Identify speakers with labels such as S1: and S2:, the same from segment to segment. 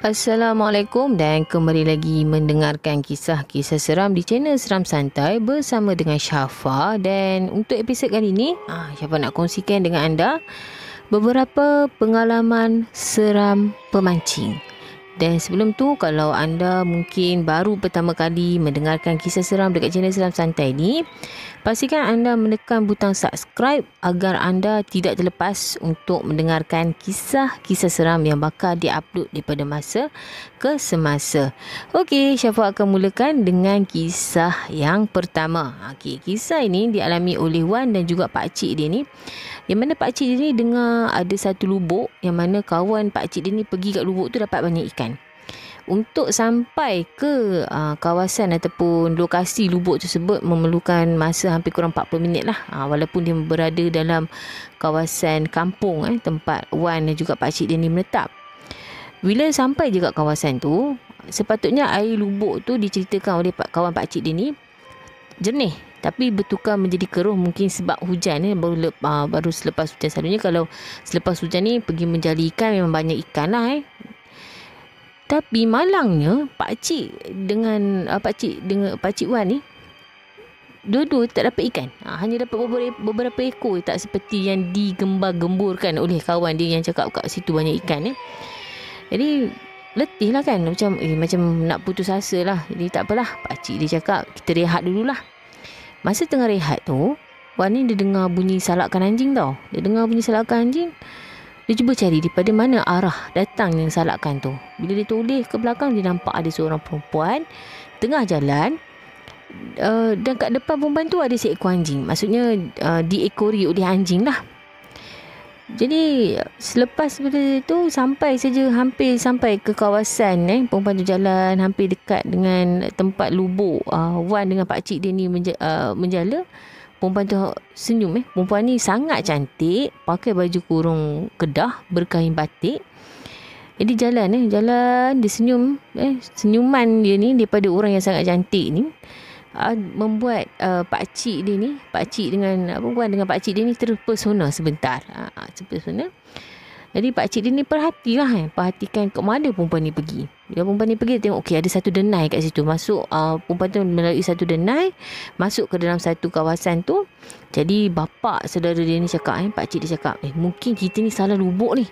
S1: Assalamualaikum dan kembali lagi mendengarkan kisah-kisah seram di channel Seram Santai bersama dengan Syafa. Dan untuk episod kali ini, Syafa nak kongsikan dengan anda beberapa pengalaman seram pemancing. Dan sebelum tu, kalau anda mungkin baru pertama kali mendengarkan kisah seram dekat channel Seram Santai ni, pastikan anda menekan butang subscribe agar anda tidak terlepas untuk mendengarkan kisah-kisah seram yang bakal diupload daripada masa ke semasa. Okey, Syafa akan mulakan dengan kisah yang pertama. Kisah ini dialami oleh Wan dan juga pakcik dia ni. Yang mana pakcik dia ni dengar ada satu lubuk yang mana kawan pakcik dia ni pergi kat lubuk tu dapat banyak ikan. Untuk sampai ke kawasan ataupun lokasi lubuk tersebut memerlukan masa hampir kurang 40 minit lah. Walaupun dia berada dalam kawasan kampung tempat Wan dan juga pakcik dia ni menetap. Bila sampai je kat kawasan tu, sepatutnya air lubuk tu diceritakan oleh kawan pakcik dia ni jernih, tapi bertukar menjadi keruh mungkin sebab hujan baru selepas hujan. Selalunya kalau selepas hujan ni pergi menjali ikan memang banyak ikan lah Tapi malangnya pakcik dengan pakcik Wan ni dua-dua tak dapat ikan. Hanya dapat beberapa ekor, tak seperti yang digembar-gemburkan oleh kawan dia yang cakap kat situ banyak ikan Jadi letih lah kan, macam nak putus asa lah. Jadi tak apalah, pakcik dia cakap kita rehat dululah. Masa tengah rehat tu, Wan ni dia dengar bunyi salakan anjing tau. Dia dengar bunyi salakan anjing. Dia cuba cari daripada mana arah datangnya salakan tu. Bila dia toleh ke belakang, dia nampak ada seorang perempuan tengah jalan. Dan kat depan perempuan tu ada seekor anjing. Maksudnya diekori oleh anjing lah. Jadi selepas daripada tu hampir sampai ke kawasan perempuan tu jalan hampir dekat dengan tempat lubuk Wan dengan pakcik dia ni menjala. Perempuan tu senyum Perempuan ni sangat cantik, pakai baju kurung kedah berkain batik. Jadi jalan dia senyum. Senyuman dia ni daripada orang yang sangat cantik ni membuat pakcik dengan Wan dengan pakcik dia ni terpesona sebentar. Terpesona. Jadi pakcik dia ni perhatikan ke mana perempuan ni pergi. Bila perempuan ni pergi, dia tengok ada satu denai kat situ. Masuk perempuan tu melalui satu denai, masuk ke dalam satu kawasan tu. Jadi bapak saudara dia ni cakap, pakcik dia cakap, mungkin kita ni salah lubuk ni.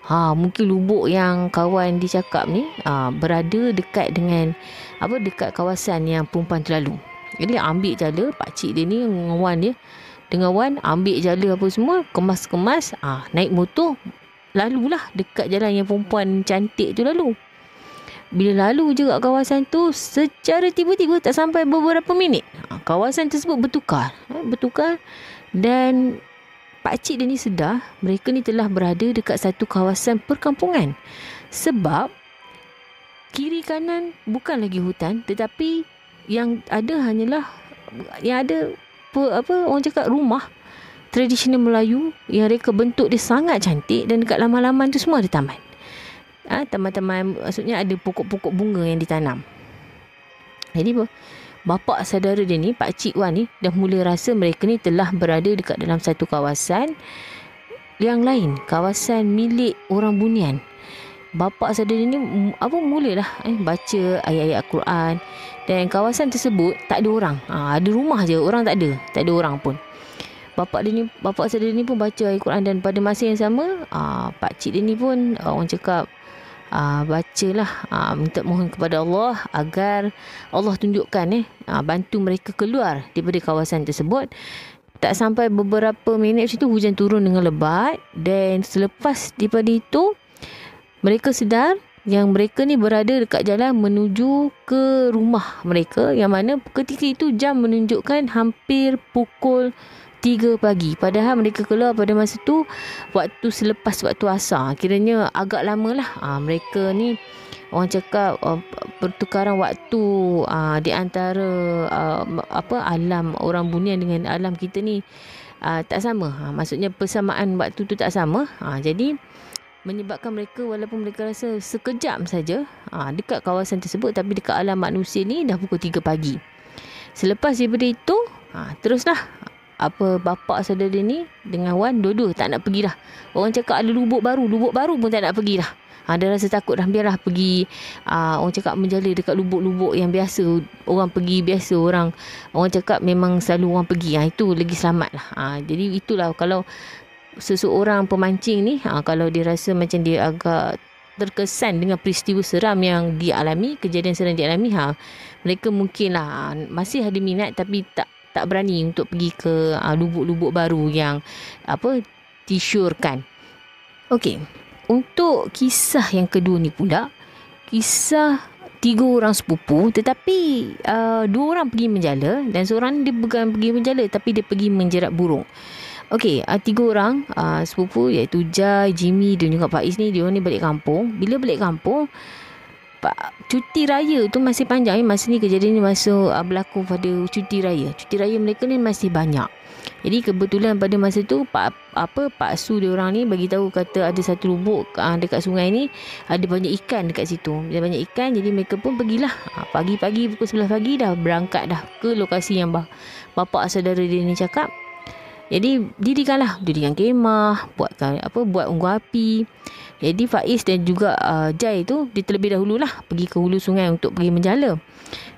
S1: Mungkin lubuk yang kawan dia cakap ni berada dekat dengan dekat kawasan yang perempuan tu lalu. Jadi ambil jala pakcik dia ni dengan Wan ambil jala apa semua, kemas-kemas, naik motor, lalulah dekat jalan yang perempuan cantik tu lalu. Bila lalu je kat kawasan tu, secara tiba-tiba tak sampai beberapa minit, kawasan tersebut bertukar dan pakcik dia ni sedar mereka ni telah berada dekat satu kawasan perkampungan. Sebab kiri kanan bukan lagi hutan, tetapi yang ada hanyalah orang cakap rumah tradisional Melayu yang reka bentuk dia sangat cantik, dan dekat laman-laman tu semua ada taman. Taman-taman, maksudnya ada pokok-pokok bunga yang ditanam. Jadi bapa saudara dia ni, pakcik Wan ni, dah mula rasa mereka ni telah berada dekat dalam satu kawasan yang lain, kawasan milik orang bunian. Bapa saudara dia ni mulalah baca ayat-ayat Al-Quran, dan kawasan tersebut tak ada orang. Ada rumah je, orang tak ada orang pun. Bapa saudara ni pun baca ayat Quran, dan pada masa yang sama pakcik dia ni pun orang cakap bacalah, minta mohon kepada Allah agar Allah tunjukkan bantu mereka keluar daripada kawasan tersebut. Tak sampai beberapa minit macam tu, hujan turun dengan lebat, dan selepas daripada itu mereka sedar yang mereka ni berada dekat jalan menuju ke rumah mereka, yang mana ketika itu jam menunjukkan hampir pukul 3 pagi. Padahal mereka keluar pada masa tu waktu selepas waktu asar. Kiranya agak lama lah. Mereka ni orang cakap pertukaran waktu di antara alam orang bunian dengan alam kita ni tak sama. Maksudnya persamaan waktu tu tak sama. Jadi menyebabkan mereka, walaupun mereka rasa sekejap saja dekat kawasan tersebut, tapi dekat alam manusia ni dah pukul 3 pagi. Selepas daripada itu teruslah bapa saudara ni dengan Wan dua-dua tak nak pergi dah. Orang cakap ada lubuk baru pun tak nak pergi dah. Dia rasa takut dah, biarlah pergi orang cakap menjala dekat lubuk-lubuk yang biasa orang pergi, biasa orang cakap memang selalu orang pergi. Itu lagi selamat lah. Jadi itulah kalau seseorang pemancing ni, kalau dia rasa macam dia agak terkesan dengan peristiwa seram yang dialami, kejadian seram dialami, mereka mungkin lah masih ada minat tapi tak berani untuk pergi ke lubuk-lubuk baru yang disyorkan. Okey, untuk kisah yang kedua ni pula, kisah 3 orang sepupu tetapi 2 orang pergi menjala dan seorang dia bukan pergi menjala tapi dia pergi menjerat burung. Okey, 3 orang sepupu iaitu Jai, Jimmy dan juga Faiz ni, dia ni balik kampung. Bila balik kampung, cuti raya tu masih panjang. Masa ni kejadian ni masa berlaku pada cuti raya. Cuti raya mereka ni masih banyak. Jadi kebetulan pada masa tu Pak Su dia orang ni bagi tahu kata ada satu lubuk dekat sungai ni ada banyak ikan dekat situ. Ada banyak ikan, jadi mereka pun pergilah. Pagi-pagi pukul 11 pagi dah berangkat dah ke lokasi yang bapa saudara dia ni cakap. Jadi dirikan kemah, buat unggun api. Jadi Faiz dan juga Jai tu dia terlebih dahulu lah pergi ke hulu sungai untuk pergi menjala.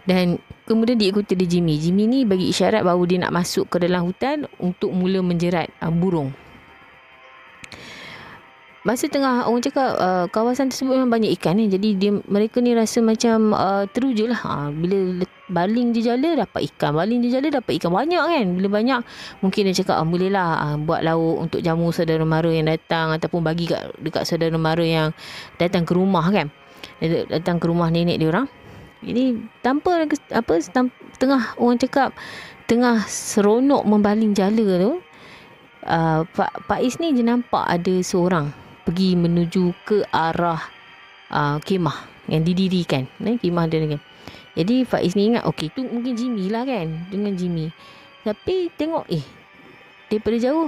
S1: Dan kemudian diikuti oleh Jimmy. Jimmy ni bagi isyarat bahawa dia nak masuk ke dalam hutan untuk mula menjerat burung. Masa tengah orang cakap kawasan tersebut memang banyak ikan ni. Jadi mereka ni rasa macam teruja lah. Bila baling je jala dapat ikan, baling je jala dapat ikan banyak kan. Bila banyak mungkin dia cakap bolehlah buat lauk untuk jamu saudara mara yang datang, ataupun bagi dekat saudara mara yang datang ke rumah kan. Datang ke rumah nenek dia orang. Jadi tanpa tengah orang cakap tengah seronok membaling jala tu, Faiz ni dia nampak ada seorang pergi menuju ke arah kemah yang didirikan, kemah dia kan. Jadi Faiz ni ingat okey tu mungkin Jimmy lah kan, dengan Jimmy. Tapi tengok daripada jauh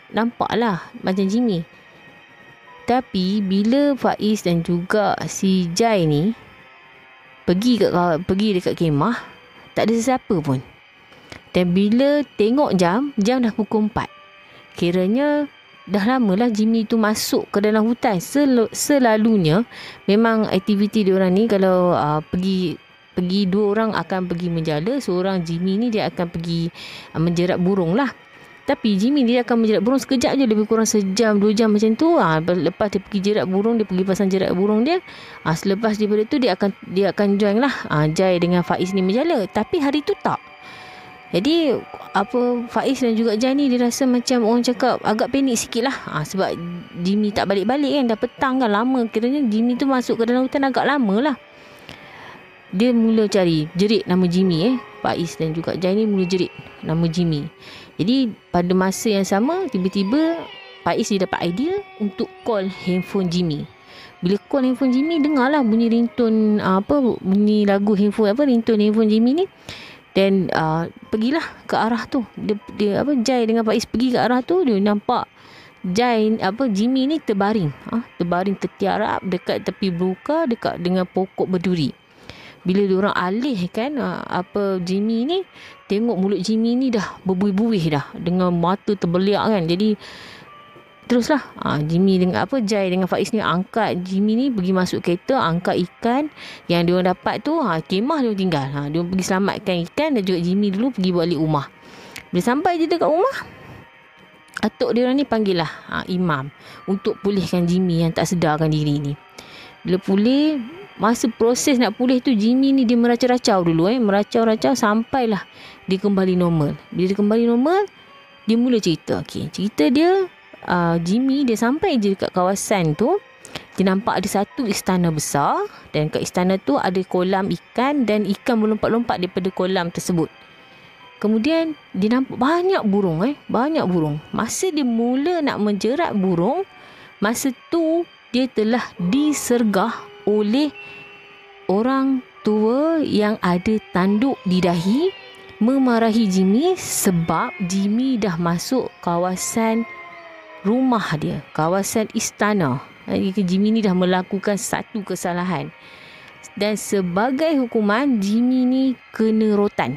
S1: nampaklah macam Jimmy. Tapi bila Faiz dan juga si Jai ni pergi dekat kemah, tak ada sesiapa pun. Dan bila tengok jam dah pukul 4. Kiranya dah lamalah Jimmy tu masuk ke dalam hutan. Selalunya memang aktiviti diorang ni kalau pergi 2 orang akan pergi menjala, seorang Jimmy ni dia akan pergi menjerat burung lah. Tapi Jimmy dia akan menjerat burung sekejap je, lebih kurang sejam 2 jam macam tu. Lepas dia pergi jerat burung, dia pergi pasang jerat burung dia. Selepas daripada tu dia akan join lah Jai dengan Faiz ni menjala. Tapi hari tu tak. Jadi Faiz dan juga Jai ni dia rasa macam orang cakap agak panik sikit lah. Sebab Jimmy tak balik-balik kan, dah petang kan, lama. Kiranya Jimmy tu masuk ke dalam hutan agak lama lah. Dia mula jerit nama Jimmy. Faiz dan juga Jai ni mula jerit nama Jimmy. Jadi pada masa yang sama, tiba-tiba Faiz dia dapat idea untuk call handphone Jimmy. Bila call handphone Jimmy, dengarlah bunyi ringtone bunyi lagu handphone ringtone handphone Jimmy ni. Dan pergilah ke arah tu. Dia Jai dengan Faiz pergi ke arah tu, dia nampak Jimmy ni terbaring tertiarap dekat tepi belukar dekat dengan pokok berduri. Bila diorang alih kan Jimmy ni, tengok mulut Jimmy ni dah berbuih-buih dah, dengan mata terbeliak kan. Jadi teruslah Jimmy dengan Jai dengan Faiz ni angkat Jimmy ni pergi masuk kereta, angkat ikan yang diorang dapat tu. Kemah diorang tinggal. Diorang pergi selamatkan ikan dan juga Jimmy dulu pergi balik rumah. Bila sampai je dekat rumah, atuk diorang ni panggil lah imam untuk pulihkan Jimmy yang tak sedarkan diri ni. Bila pulih, masa proses nak pulih tu, Jimmy ni dia meracau-racau dulu meracau-racau sampailah dia kembali normal. Bila dia kembali normal, dia mula cerita. Cerita dia, Jimmy dia sampai je dekat kawasan tu, dia nampak ada satu istana besar, dan kat istana tu ada kolam ikan dan ikan melompat-lompat daripada kolam tersebut. Kemudian dia nampak banyak burung. Masa dia mula nak menjerat burung, masa tu dia telah disergah oleh orang tua yang ada tanduk di dahi, memarahi Jimmy sebab Jimmy dah masuk kawasan rumah dia, kawasan istana. Jimmy ni dah melakukan satu kesalahan, dan sebagai hukuman Jimmy ni kena rotan.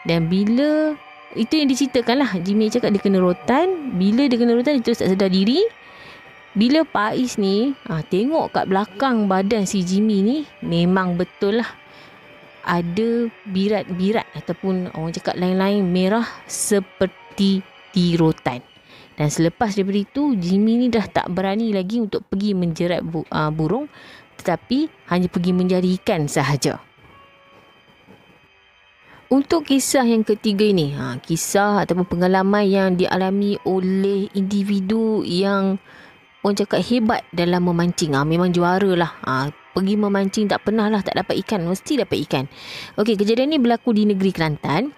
S1: Dan bila itu yang diceritakan lah, Jimmy cakap dia kena rotan. Bila dia kena rotan, dia terus tak sedar diri. Bila Faiz ni tengok kat belakang badan si Jimmy ni, memang betul lah ada birat-birat ataupun orang cakap lain-lain merah seperti tirotan. Dan selepas daripada itu, Jimmy ni dah tak berani lagi untuk pergi menjerat burung, tetapi hanya pergi mencari ikan sahaja. Untuk kisah yang ketiga ini, kisah ataupun pengalaman yang dialami oleh individu yang orang cakap hebat dalam memancing. Memang juara lah. Pergi memancing tak pernah lah tak dapat ikan. Mesti dapat ikan. Okey, kejadian ni berlaku di negeri Kelantan.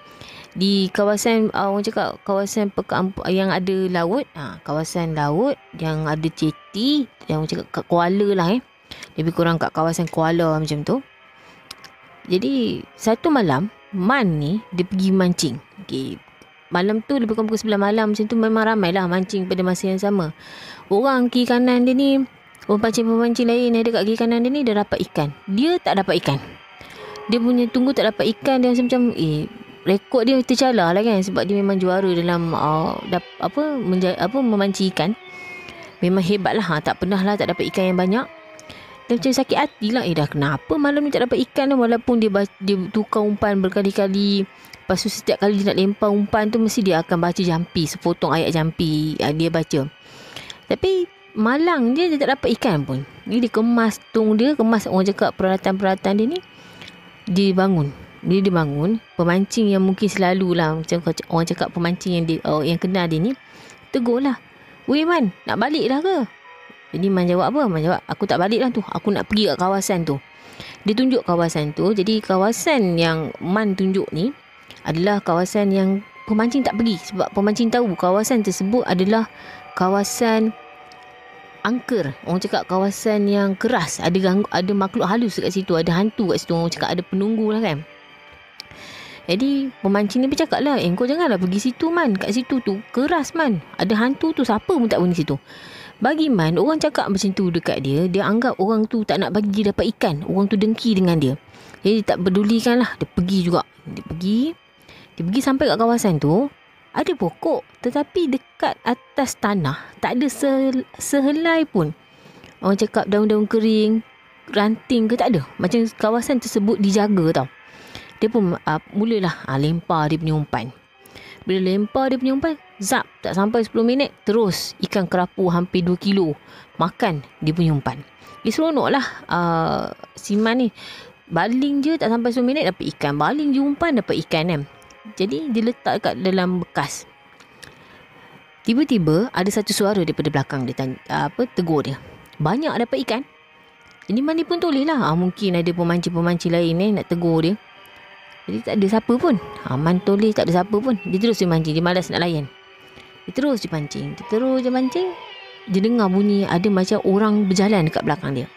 S1: Di kawasan orang cakap kawasan yang ada laut. Kawasan laut yang ada ceti. Yang orang cakap kat Kuala lah Lebih kurang kat kawasan Kuala macam tu. Jadi satu malam Man ni dia pergi mancing. Okey, malam tu lebih kurang pukul 9 malam macam tu, memang ramai lah mancing pada masa yang sama. Orang kiri kanan dia ni, orang pemancing lain yang dekat kiri kanan dia ni dah dapat ikan. Dia tak dapat ikan. Dia punya tunggu tak dapat ikan. Dia macam rekod dia tercalar lah kan, sebab dia memang juara dalam memancing ikan. Memang hebat lah. Tak pernah lah tak dapat ikan yang banyak. Dia macam sakit hati lah. Dah kenapa malam ni tak dapat ikan dah. Walaupun dia tukar umpan berkali-kali. Lepas tu setiap kali dia nak lempar umpan tu, mesti dia akan baca jampi, sepotong ayat jampi dia baca. Tapi malang dia tak dapat ikan pun. Dia kemas tung dia, kemas orang cakap peralatan-peralatan dia ni. Dia bangun. Bila dia bangun, pemancing yang mungkin selalu lah, macam orang cakap pemancing yang kenal dia ni, tegur lah. Weh Man, nak balik dah ke? Jadi Man jawab apa? Man jawab, aku tak balik lah tu. Aku nak pergi kat kawasan tu. Dia tunjuk kawasan tu. Jadi kawasan yang Man tunjuk ni adalah kawasan yang pemancing tak pergi. Sebab pemancing tahu kawasan tersebut adalah kawasan angker. Orang cakap kawasan yang keras. Ada makhluk halus kat situ. Ada hantu kat situ. Orang cakap ada penunggu lah kan. Jadi pemancing ni bercakap lah, kau janganlah pergi situ Man. Kat situ tu keras Man. Ada hantu tu, siapa pun tak pergi situ. Bagi Man, orang cakap macam tu dekat dia, dia anggap orang tu tak nak bagi dia dapat ikan. Orang tu dengki dengan dia. Jadi tak pedulikan lah. Dia pergi juga. Dia pergi sampai kat kawasan tu. Ada pokok, tetapi dekat atas tanah tak ada sehelai pun. Orang cakap daun-daun kering, ranting ke, tak ada. Macam kawasan tersebut dijaga tau. Dia pun mulalah lempar dia punya umpan. Bila lempar dia punya umpan, zap, tak sampai 10 minit, terus ikan kerapu hampir 2 kilo makan dia punya umpan. Dia seronok lah si Man ni. Baling je tak sampai 10 minit dapat ikan. Baling je umpan dapat ikan kan. Jadi dia letak kat dalam bekas. Tiba-tiba ada satu suara daripada belakang dia tegur dia. Banyak dapat ikan. Jadi Man ni pun toleh lah. Mungkin ada pemancing-pemancing lain nak tegur dia. Jadi tak ada siapa pun. Man toleh tak ada siapa pun. Dia terus dia mancing. Dia malas nak layan. Dia terus dia pancing. Dia dengar bunyi ada macam orang berjalan dekat belakang dia.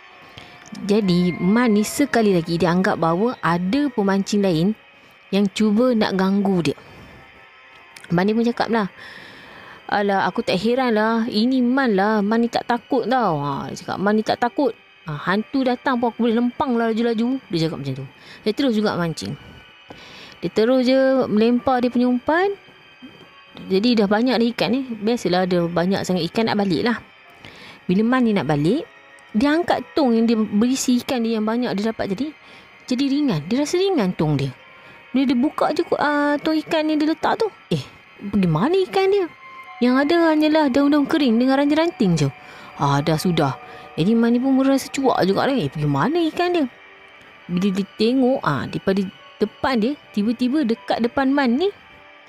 S1: Jadi Man ni sekali lagi dia anggap bahawa ada pemancing lain yang cuba nak ganggu dia. Man ni pun cakap lah, alah aku tak heran lah. Ini Man lah. Man ni tak takut tau. Dia cakap Man ni tak takut. Hantu datang pun aku boleh lempang lah laju-laju. Dia cakap macam tu. Dia terus juga mancing. Dia terus je melempar dia punya umpan. Jadi dah banyak dah ikan ni. Biasalah ada banyak sangat ikan, nak balik lah. Bila Man ni nak balik, dia angkat tong yang dia berisi ikan dia yang banyak dia dapat tadi. Jadi ringan. Dia rasa ringan tong dia. Bila dia buka je tong ikan yang dia letak tu, pergi mana ikan dia? Yang ada hanyalah daun-daun kering dengan ranting-ranting je. Dah sudah. Jadi Man ni pun merasa cuak juga lah. Pergi mana ikan dia? Bila dia tengok daripada depan dia, tiba-tiba dekat depan Man ni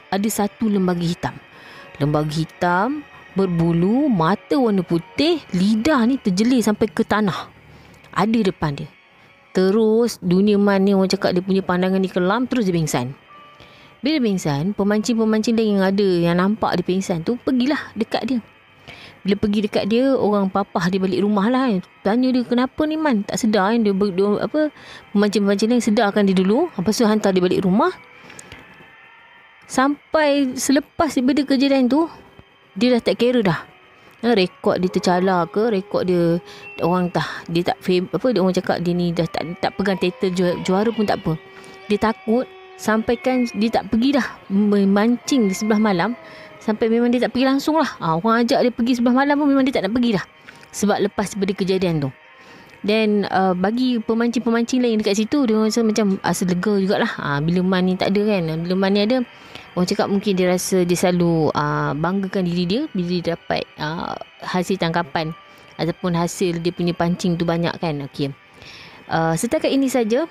S1: ada satu lembaga hitam. Lembaga hitam berbulu, mata warna putih, lidah ni terjelir sampai ke tanah. Ada depan dia. Terus dunia Man ni orang cakap dia punya pandangan ni kelam, terus dia pingsan. Bila dia pingsan, pemancing-pemancing lain yang ada yang nampak dia pingsan tu pergilah dekat dia. Bila pergi dekat dia, orang papah dia balik rumah lah. Tanya dia, kenapa ni Man? Tak sedar kan? Pemancing-pemancing lain sedarkan dia dulu. Lepas tu hantar dia balik rumah. Sampai selepas daripada kejadian tu, dia dah tak kira dah. Rekod dia tercalar ke, rekod dia orang dia tak orang cakap dia ni dah tak pegang title juara pun tak apa. Dia takut sampaikan dia tak pergi dah memancing di sebelah malam. Sampai memang dia tak pergi langsung lah. Orang ajak dia pergi sebelah malam pun memang dia tak nak pergi dah. sebab lepas daripada kejadian tu. Dan bagi pemancing-pemancing lain dekat situ, dia rasa macam asa lega jugalah. Bila Man ni tak ada kan, bila Man ni ada, orang cakap mungkin dia rasa dia selalu banggakan diri dia bila dia dapat hasil tangkapan ataupun hasil dia punya pancing tu banyak kan. Okey. Setakat ini saja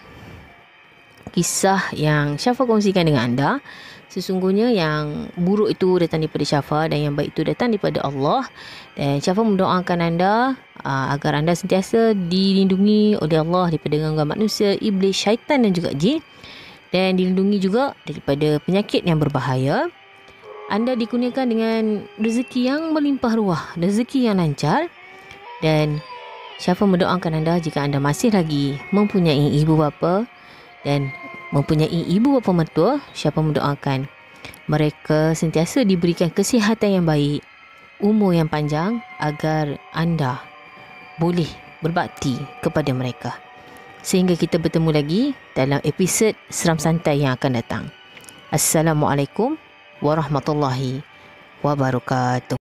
S1: kisah yang Syafa kongsikan dengan anda. Sesungguhnya yang buruk itu datang daripada Syafa dan yang baik itu datang daripada Allah. Dan Syafa mendoakan anda agar anda sentiasa dilindungi oleh Allah daripada gangguan manusia, iblis, syaitan dan juga jin. Dan dilindungi juga daripada penyakit yang berbahaya. Anda dikurniakan dengan rezeki yang melimpah ruah, rezeki yang lancar. Dan Syafa mendoakan anda jika anda masih lagi mempunyai ibu bapa dan mempunyai ibu bapa mertua, Syafa mendoakan mereka sentiasa diberikan kesihatan yang baik, umur yang panjang agar anda boleh berbakti kepada mereka. Sehingga kita bertemu lagi dalam episod Seram Santai yang akan datang. Assalamualaikum warahmatullahi wabarakatuh.